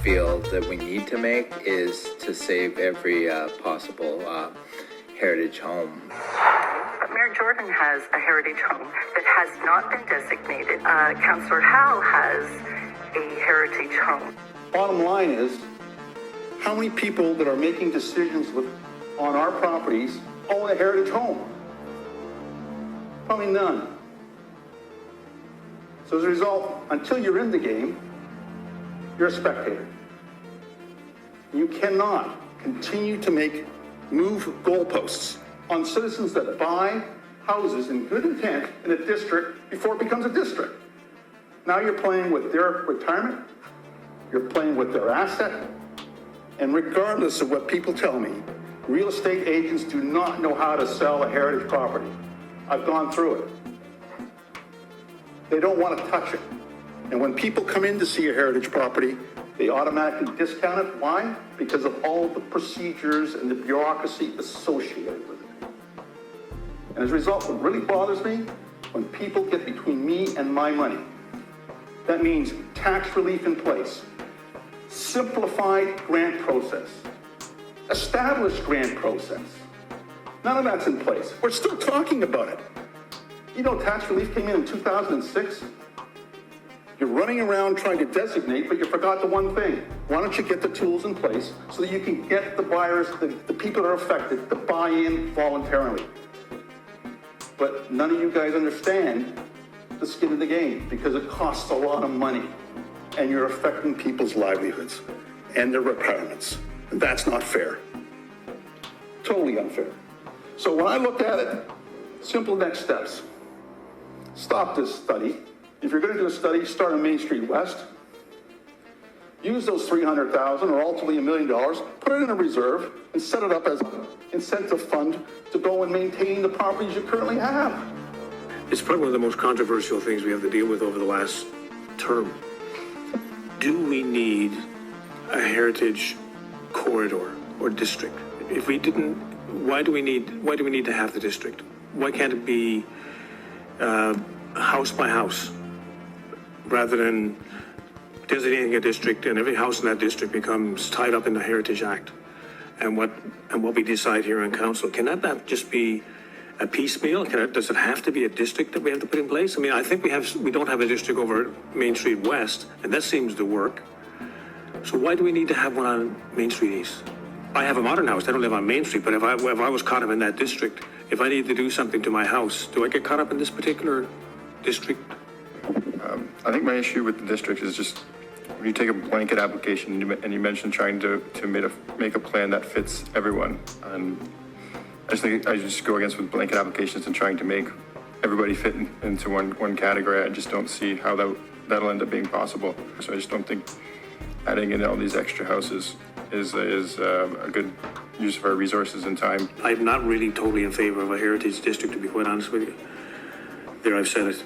feel that we need to make is to save every possible heritage home. But Mayor Jordan has a heritage home that has not been designated. Councillor Howe has a heritage home. Bottom line is, how many people that are making decisions on our properties own a heritage home? Probably none. So as a result, until you're in the game, you're a spectator. You cannot continue to move goalposts on citizens that buy houses in good intent in a district before it becomes a district. Now you're playing with their retirement, you're playing with their asset, and regardless of what people tell me, real estate agents do not know how to sell a heritage property. I've gone through it. They don't want to touch it. And when people come in to see a heritage property, they automatically discount it. Why? Because of all the procedures and the bureaucracy associated with it. And as a result, what really bothers me, when people get between me and my money, that means tax relief in place, simplified grant process, established grant process. None of that's in place. We're still talking about it. You know, tax relief came in 2006. You're running around trying to designate, but you forgot the one thing. Why don't you get the tools in place so that you can get the buyers, the people that are affected, to buy in voluntarily? But none of you guys understand the skin of the game because it costs a lot of money and you're affecting people's livelihoods and their retirements. And that's not fair. Totally unfair. So when I looked at it, simple next steps. Stop this study. If you're going to do a study, start on Main Street West. Use those $300,000 or ultimately $1 million, put it in a reserve and set it up as an incentive fund to go and maintain the properties you currently have. It's probably one of the most controversial things we have to deal with over the last term. Do we need a heritage corridor or district? If we didn't, why do we need to have the district? Why can't it be house by house rather than designating a district and every house in that district becomes tied up in the Heritage Act and what we decide here in council? Can that just be a piecemeal? Does it have to be a district that we have to put in place? I mean, I think we don't have a district over Main Street West, and that seems to work. So why do we need to have one on Main Street East? I have a modern house. I don't live on Main Street, but if I was caught up in that district, if I need to do something to my house, do I get caught up in this particular district? I think my issue with the district is just when you take a blanket application and you mentioned trying to make a plan that fits everyone. And I just go against with blanket applications and trying to make everybody fit into one category. I just don't see how that'll end up being possible. So I just don't think adding in all these extra houses is a good use of our resources and time. I'm not really totally in favor of a heritage district, to be quite honest with you. There, I've said it.